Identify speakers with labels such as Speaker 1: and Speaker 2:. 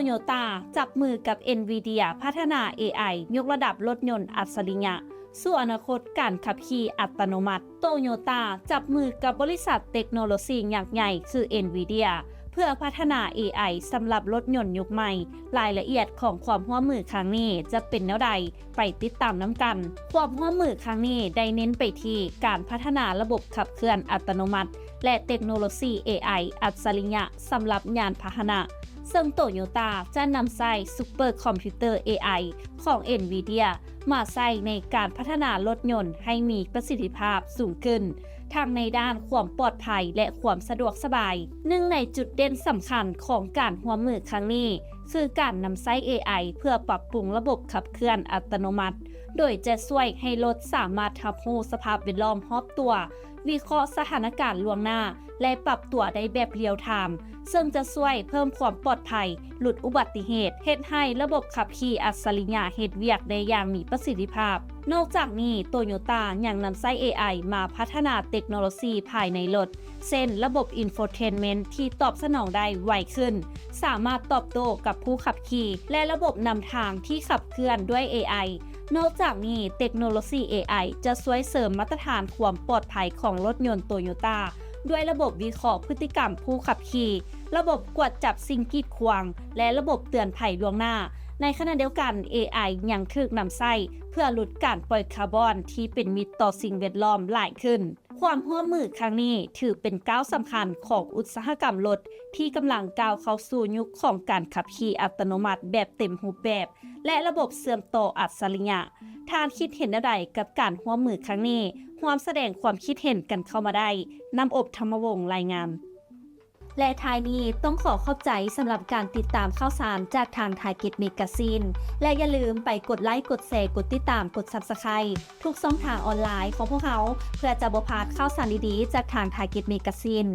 Speaker 1: โยต้าจับมือกับ NVIDIA พัฒนา AI ยกระดับรถยนต์อัจฉริยะสู่อนาคตการขับขี่อัตโนมัติโตโยต้าจับมือกับบริษัทเทคโนโลยียักษ์ใหญ่คือ NVIDIA เพื่อพัฒนา AI สำหรับรถยนต์ยุคใหม่รายละเอียดของความร่วมมือครั้งนี้จะเป็นแนวใดไปติดตามน้ำกันความร่วมมือครั้งนี้ได้เน้นไปที่การพัฒนาระบบขับเคลื่อนอัตโนมัติและเทคโนโลยี AI อัจฉริยะสำหรับยานพาหนะซึ่งโตโยต้าจะนำใช้ซูเปอร์คอมพิวเตอร์ AI ของ NVIDIA มาใช้ในการพัฒนารถยนต์ให้มีประสิทธิภาพสูงขึ้นทั้งในด้านความปลอดภัยและความสะดวกสบายหนึ่งในจุดเด่นสำคัญของการร่วมมือครั้งนี้คือการนำใช้ AI เพื่อปรับปรุงระบบขับเคลื่อนอัตโนมัติโดยจะช่วยให้รถสามารถรับรู้สภาพแวดล้อมรอบตัววิเคราะห์สถานการณ์ล่วงหน้าและปรับตัวได้แบบเรียลไทม์ซึ่งจะช่วยเพิ่มความปลอดภัยลดอุบัติเหตุเฮ็ดให้ระบบขับขี่อัจฉริยะเฮ็ดเวียกได้อย่างมีประสิทธิภาพนอกจากนี้โตโยต้ายังนำใช้ AI มาพัฒนาเทคโนโลยีภายในรถเช่นระบบ Infotainment ที่ตอบสนองได้ไวขึ้นสามารถตอบโต้กับผู้ขับขี่และระบบนำทางที่ขับเคลื่อนด้วย AIนอกจากนี้เทคโนโลยี AI จะช่วยเสริมมาตรฐานความปลอดภัยของรถยนต์โตโยต้าด้วยระบบวิเคราะห์พฤติกรรมผู้ขับขี่ระบบกวดจับสิ่งกีดขวางและระบบเตือนภัยล่วงหน้าในขณะเดียวกัน AI ยังถูกนำใช้เพื่อลดการปล่อยคาร์บอนที่เป็นมิตรต่อสิ่งแวดล้อมหลายขึ้นความร่วมมือครั้งนี้ถือเป็นก้าวสำคัญของอุตสาหกรรมรถที่กำลังก้าวเข้าสู่ยุคของการขับขี่อัตโนมัติแบบเต็มรูปแบบและระบบเชื่อมต่ออัจฉริยะท่านคิดเห็นใดกับการร่วมมือครั้งนี้ร่วมแสดงความคิดเห็นกันเข้ามาได้นำอบธรรมวงศ์รายงานและท้ายนี้ต้องขอบใจสำหรับการติดตามข่าวสารจากทางไทยเก็ตเมกาซีนและอย่าลืมไปกดไลค์กดแชร์กดติดตามกด Subscribe ทุกช่องทางออนไลน์ของพวกเขาเพื่อจะบ่พลาดข่าวสารดีๆจากทางไทยเก็ตเมกาซีน